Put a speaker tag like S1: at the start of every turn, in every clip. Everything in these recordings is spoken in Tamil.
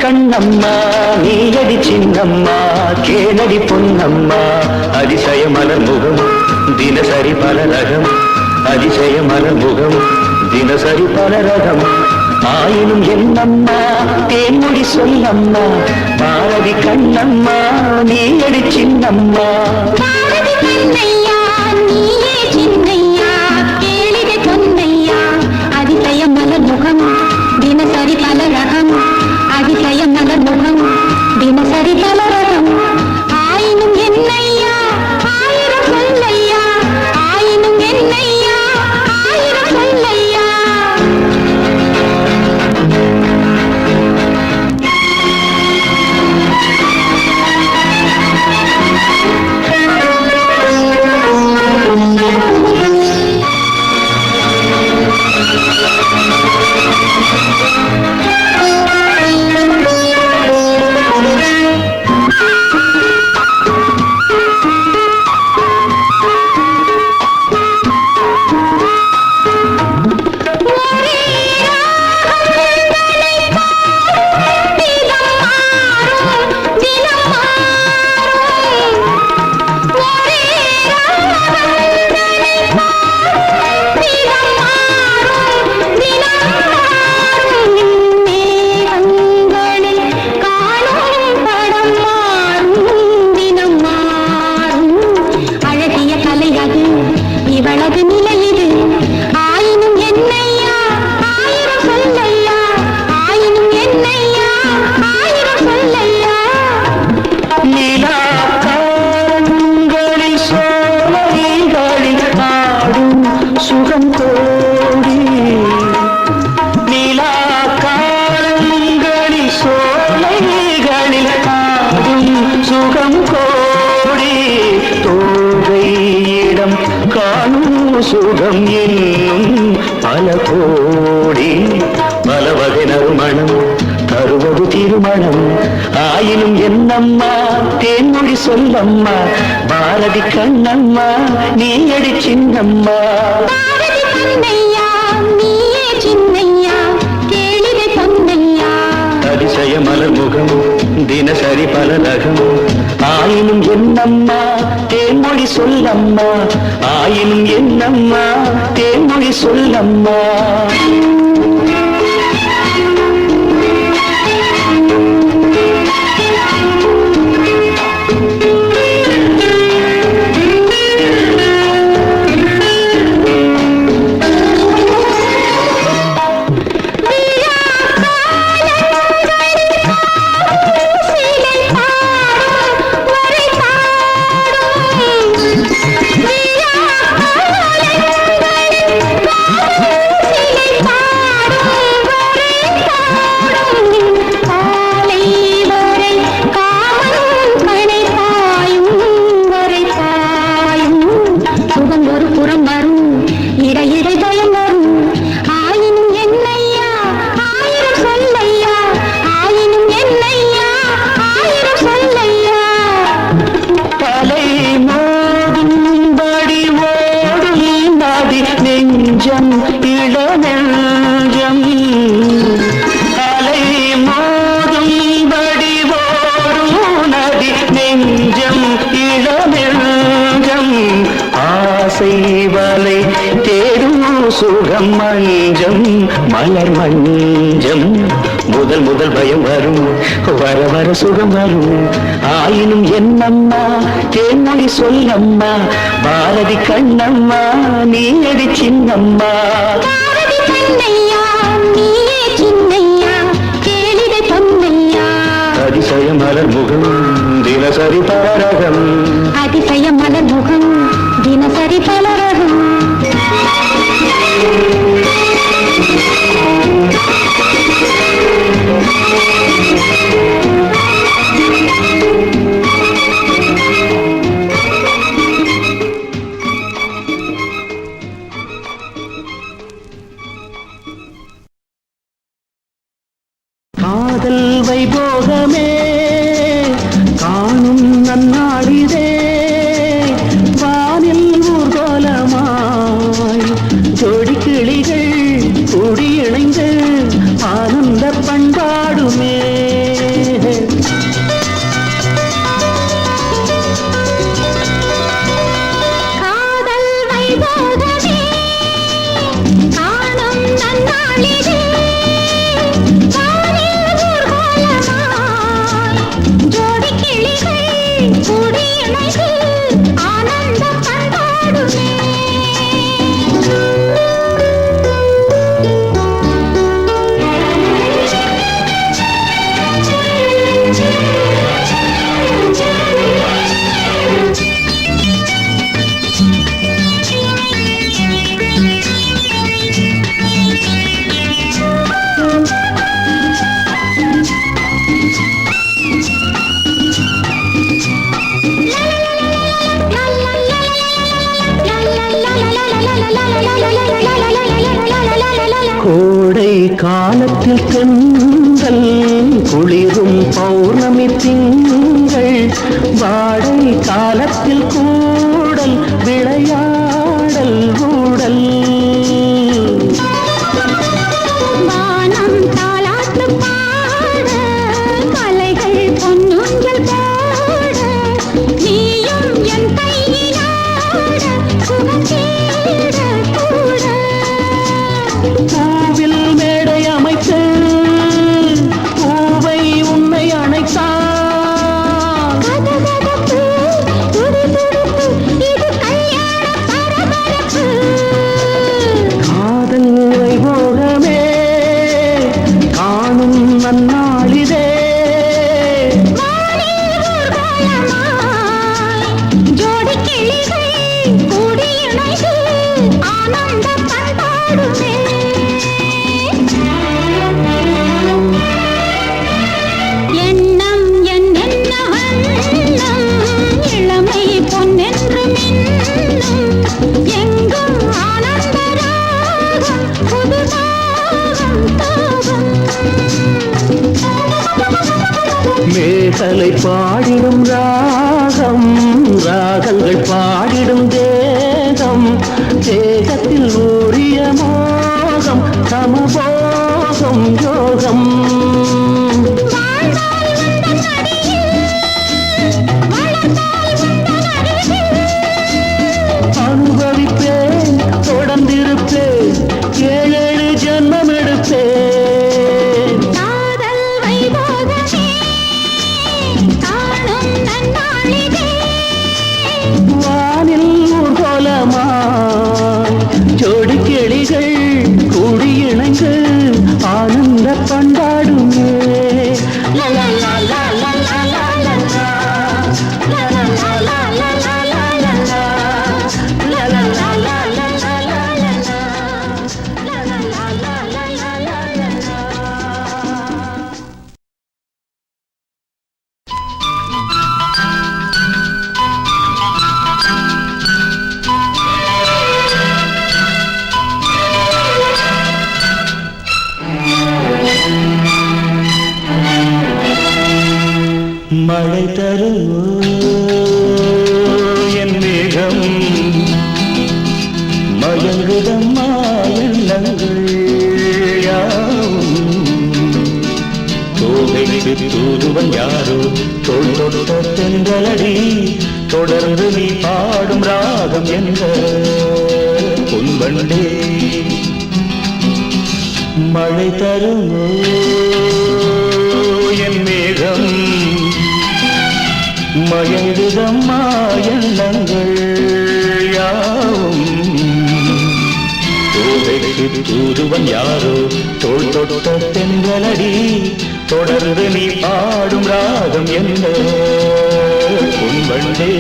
S1: கண்ணம்மா நீயடி சின்னம்மா கேளடி பொன்னம்மா அதிசய மலர் முகம் தினசரி பல ரகம் அதிசய மலர் முகம் தினசரி பல ரகம் ஆயினும் என்னம்மா தேன்மொழி சொல்லம்மா பாரதி கண்ணம்மா நீயடி சின்னம்மா அதிசய மலர் முகம் தினசரி பல ரகம் அதிசய மலர் முகம் தினசரி பல ரகம் ஆயினும் என்னையா ஆயிரம் சொல்லையா ஆயினும் என்னையா ஆயிரம் சொல்லையா
S2: காணும் சுகம் என்னும் பல கோடி பல வகை நறுமணம் தருவது திருமணம் ஆயினும் என்னம்மா தேன்மொழி சொல்லம்மா பாரதி கண்ணம்மா நீ அடி சின்னம்மா அதிசய மலர் முகம் தினசரி பல ரகம் ஆயினும் என்னம்மா தேன்மொழி சொல்லம்மா ஆயினும் என்னம்மா தேன்மொழி சொல்லம்மா நெஞ்சம் இளநெஞ்சம் அலை மோதும்படி ஓடும் நதி நெஞ்சம் இளநெஞ்சம் ஆசை வலை தேடும் சுகம் மஞ்சம் மலர் மஞ்சம் முதல் முதல் பயம் வரும் வர வர சுகம் வரும் ஆயினும் என்னம்மா தேன்மொழி சொல்லம்மா பாரதி கண்ணம்மா நீ அடி சின்னம்மா அதிசய மலர் முகம் தினசரி பலரகம்
S1: அதிசய மலர் முகம் தினசரி பலரகம்
S2: காதல் வைபோகமே காணும் நன்னாளிதே வானில் ஊர்கோலமாய் ஜோடி கிளிகள் கூடி இணைந்து ஆனந்த பண்பாடுமே
S1: காதல் வைபோகமே காணும் நன்னாளிதே
S2: கோடை காலத்தில் தென்றல் குளிரும் பௌர்ணமி திங்கள் வாடை காலத்தில் கூடல் விளையாடல் ஊடல் பூவில் மேடை அமைத்து பூவை உன்னை அணைத்தான் கடலை பாடிடும் ராகம், ராகங்கள் பாடிடும் தேகம், தேகத்தில் ஊறிய மோகம், சமபோகம் யோகம். அனுபவிப்பேன், தொடர்ந்திருப்பேன், 7 ஜென்மம் எடுப்பேன்.
S1: காதல் வைபோகமே காணும் நன்னாளிதே.
S2: வானில் ஊர்கோலமா ஜோடி கிளிகள் கூடி இணைந்து ஆனந்த பண்டாடுமே. மழை தருமோ என் மேகம், மயங்குதம்மா எண்ணங்கள் யாவும். தோகைக்கு தூதுவன் யாரோ தோள் தொட்ட தென்றலடி, தொடர்ந்து நீ பாடும் ராகம் என்ற பொன்வண்டே. மழை தருமோ என் மேகம், மயங்குதம்மா எண்ணங்கள் யாவும். தோகைக்கு தூதுவன் யாரோ தோள் தொட்ட தென்றலடி, தொடர்ந்து நீ பாடும் ராகம் என்ன பொன்வண்டே.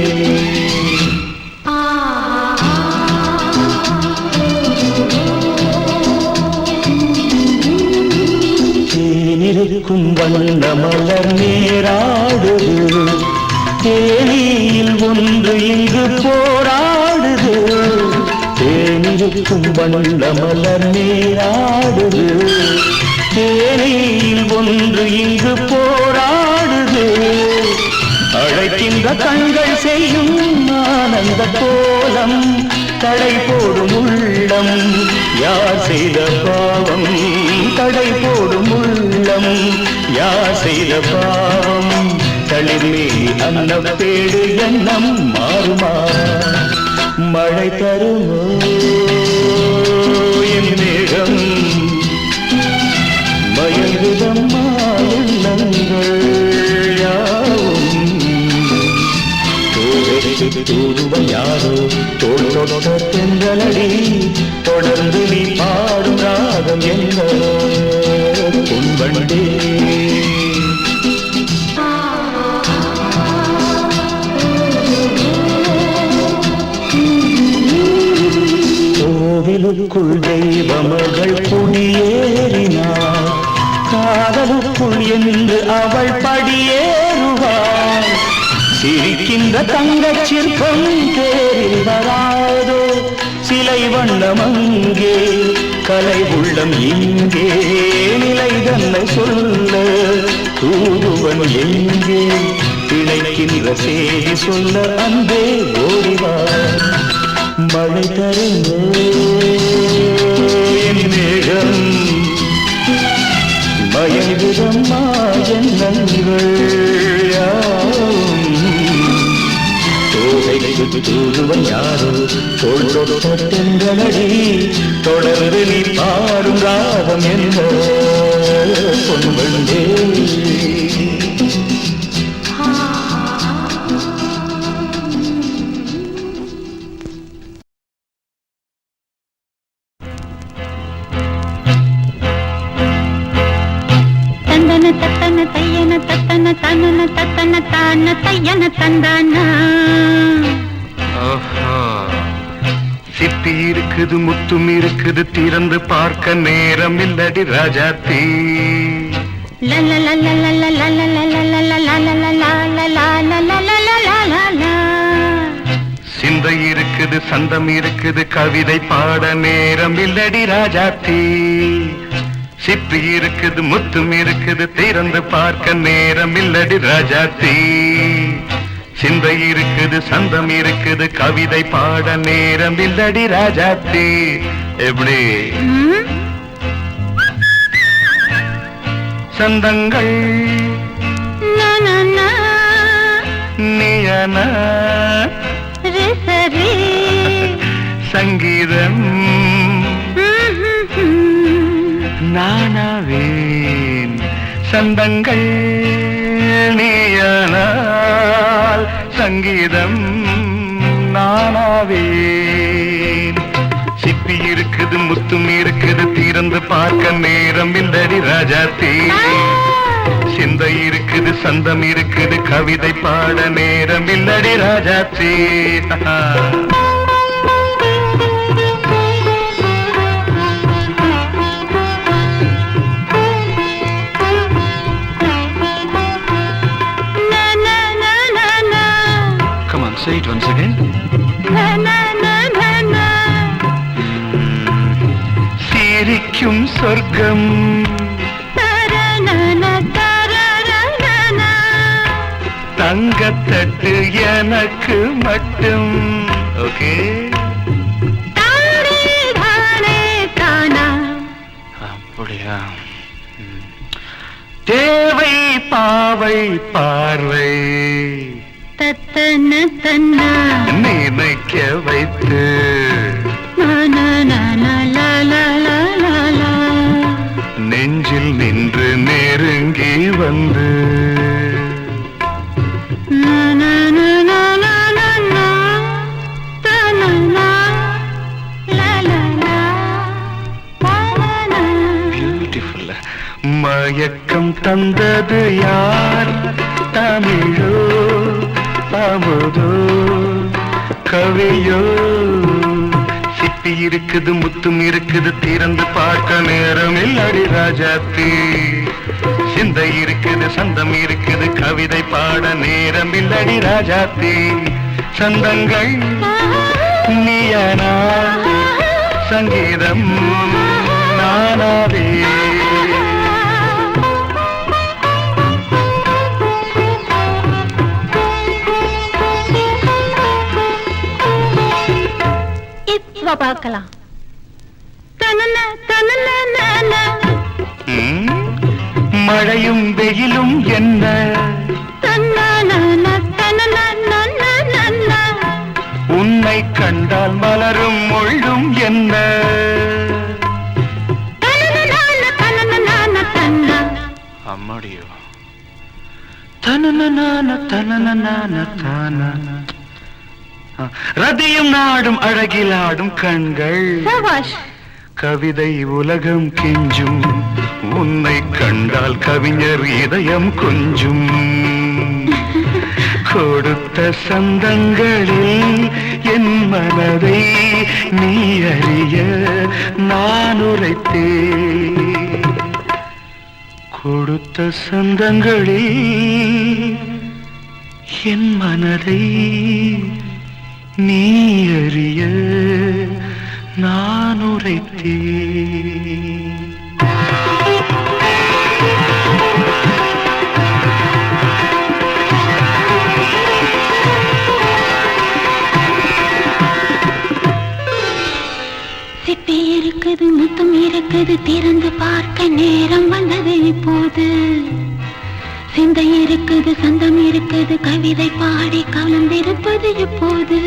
S2: தேனிருக்கும் வண்ண மலர் நேராடுது, தேனியில் ஒன்று இங்கு போராடுது. தேனிருக்கும் வண்ண மலர் நேராடுது, தேனியில் ஒன்று இங்கு போராடுது. அழைக்கின்ற கண்கள் செய்யும் ஆனந்த கோலம், தடை போடும் உள்ளம் யார் செய்த பாவம், தடை போடும் உள்ளம் யார் செய்த பாவம். தளிர்மேலி அன்னப்பேடு எண்ணம் மாறுமா, மழை தருமோ என் மேகம், மயங்குதம்மா எண்ணங்கள் யாவும். தோகைக்கு தூதுவன் யாரோ தோள் தொட்ட தென்றலடி, தொடர்ந்து நீ பாடும் ராகம் என்ன பொன்வண்டே. கோவிலுக்குள் தெய்வமகள் குடியேறினாள், காதலுக்குள் என்று அவள் படியேறுவாள். சிரிக்கின்ற தங்கச் சிற்பம் தேரில் வராதோ, சிலை வண்ணம் அங்கே, கலை உள்ளம் இங்கே. நிலை தன்னை சொல்ல தூதுவன் எங்கே, இணைக்கின்ற செய்தி சொல்ல அன்பே ஓடிவார். மழை தருமோ என் மேகம், மயங்குதம்மா எண்ணங்கள் யாவும். தோகைக்கு தூதுவன் யாரோ தோள் தொட்ட தென்றலடி, தொடர்ந்து நீ பாடும் ராகம் என்ன பொன்வண்டே.
S1: தத்தன தையன தத்தன தனன தத்தன தான தையன தந்தானா.
S3: சிப்பி இருக்குது முத்தும் இருக்குது, திறந்து பார்க்க நேரம் இல்லடி ராஜாத்தி. சிந்தை இருக்குது சந்தம் இருக்குது, கவிதை பாட நேரம் இல்லடி ராஜாத்தி. சிப்பி இருக்குது முத்தும் இருக்குது திறந்து பார்க்க நேரம் இல்லடி ராஜாத்தி சிந்தை இருக்குது சந்தம் இருக்குது கவிதை பாட நேரம் இல்லடி ராஜாத்தி எப்படி சந்தங்கள் நீயன சங்கீதம் நானாவேன் சந்தங்கள் நீயனால் சங்கீதம் நானாவேன் சிப்பி இருக்குது முத்தும் இருக்குது திறந்து பார்க்க நேரம் இல்லடி ராஜாத்தி சிந்தை இருக்குது சந்தம் இருக்குது கவிதை பாட நேரம் இல்லடி Rajathi Come on, say it once again. சிரிக்கும் சொர்க்கம் தங்கத்தட்டு எனக்கு மட்டும் ஓகே அப்படியா தேவை பாவை பார்வை நினைக்க வைத்து நெஞ்சில் நின்று நெருங்கி வந்து பியூட்டிஃபுல் மயக்கம் தந்தது யார் தமிழோ அமுதோ கவியோ சிப்பி இருக்குது முத்தும் இருக்குது திறந்து பார்க்க நேரம் இல்லடி ராஜாத்தி சிந்தை இருக்குது சந்தம் இருக்குது கவிதை பாட நேரம் இல்லடி ராஜாத்தி சந்தங்கள் நீயனா சங்கீதம் நானாவே
S1: பார்க்கலாம்
S3: மழையும் வெயிலும் என்ன உன்னை கண்டால் மலரும் முள்ளும் என்ன அம்மாடியோ ரதியும் நாடும் அழகிலாடும் கண்கள் கவிதை உலகம் கெஞ்சும் உன்னை கண்டால் கவிஞர் இதயம் கொஞ்சும் கொடுத்த சந்தங்களில் என் மனதை நீ அறிய நான் உரைத்தேன் கொடுத்த சந்தங்களில் என் மனதை நீ அறிய நான் உரைத்தேன்
S1: சிப்பி இருக்குது முத்தம் இருக்குது திறந்து பார்க்க நேரம் வந்தது இப்போது சிந்தை இருக்குது சந்தம் இருக்குது கவிதை பாடி கலந்திருப்பது இப்போது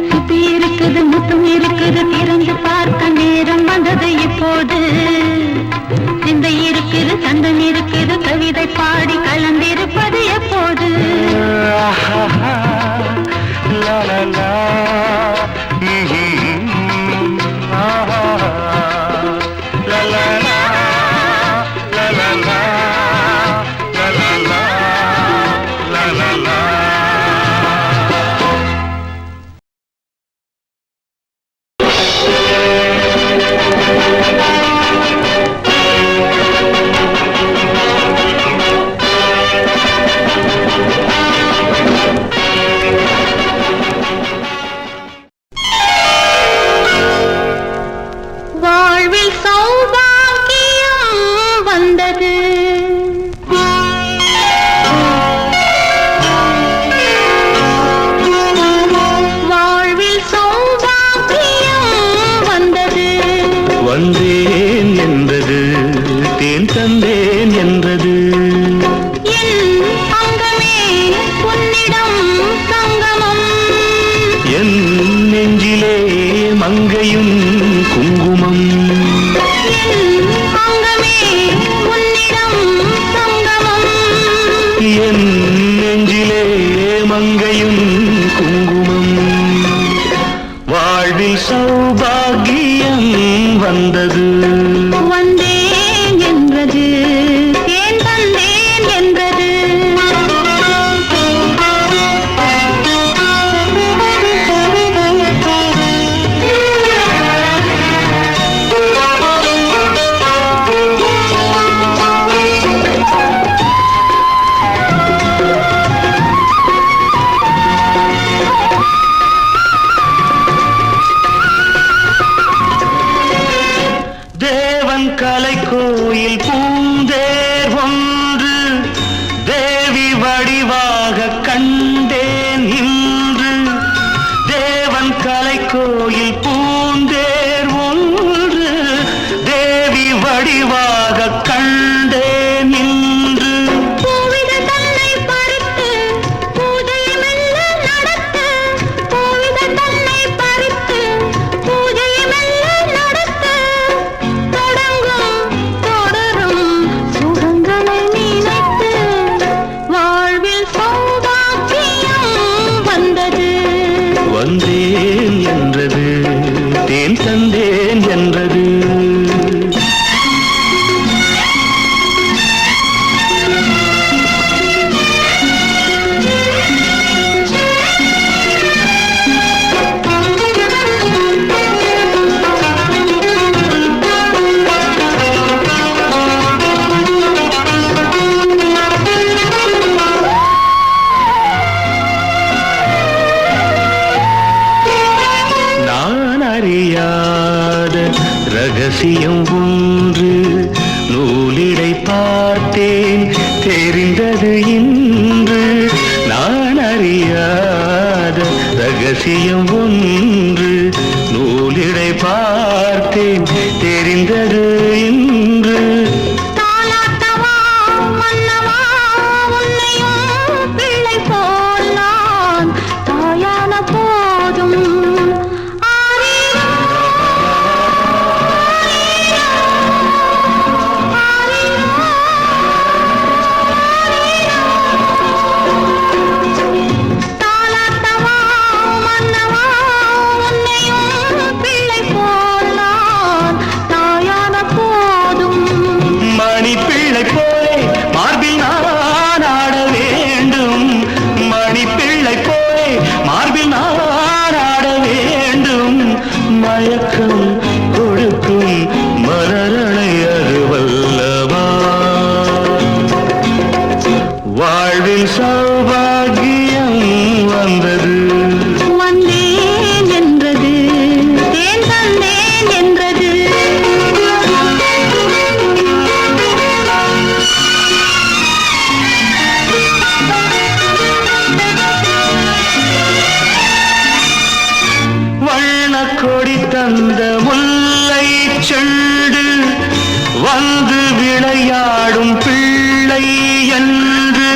S1: சிப்பி இருக்குது முத்தம் இருக்குது திறந்து பார்க்க நேரம் வந்தது இப்போது சிந்தை இருக்குது சந்தம் இருக்குது கவிதை பாடி கலந்திருப்பது எப்போது
S2: மங்கையும் குங்குமம் என் நெஞ்சிலே மங்கையும் குங்குமம் வாழ்வில் சௌபாகியம் வந்தது
S1: வந்தேன் என்றது ஏன் தந்தேன் என்றது
S2: கலை கோயில் பூந்தேர் ஒன்று தேவி வடிவாக கண்டேன் இன்று தேவன் கலை கோயில் பூந்தேர் ஒன்று தேவி வடிவாக கண்டேன் இன்று
S1: பூவித தன்னை பறித்து பூஜை மெல்ல நடத்த பூவித தன்னை பறித்து பூஜை மெல்ல நடத்த
S2: வந்தேன் என்றது தேன் தந்தேன் என்றது அறியாத ரகசியம் ஒன்று நூலிடை பார்த்தேன் தெரிந்தது இன்று நான் அறியாத ரகசியம் ஒன்று நூலிடை பார்த்தேன் தெரிந்தது இன்று மயக்கம் கொடுக்கும் மலரணை அருவல்லவா வாழ்வில் சௌபாகியம் வந்தது
S1: வந்தேன் என்றது தேன் தந்தேன் என்றது
S2: கொடி தந்த முல்லை செண்டு வந்து விளையாடும் பிள்ளை என்று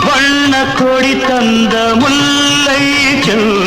S2: வண்ண கொடி தந்த முல்லை செண்டு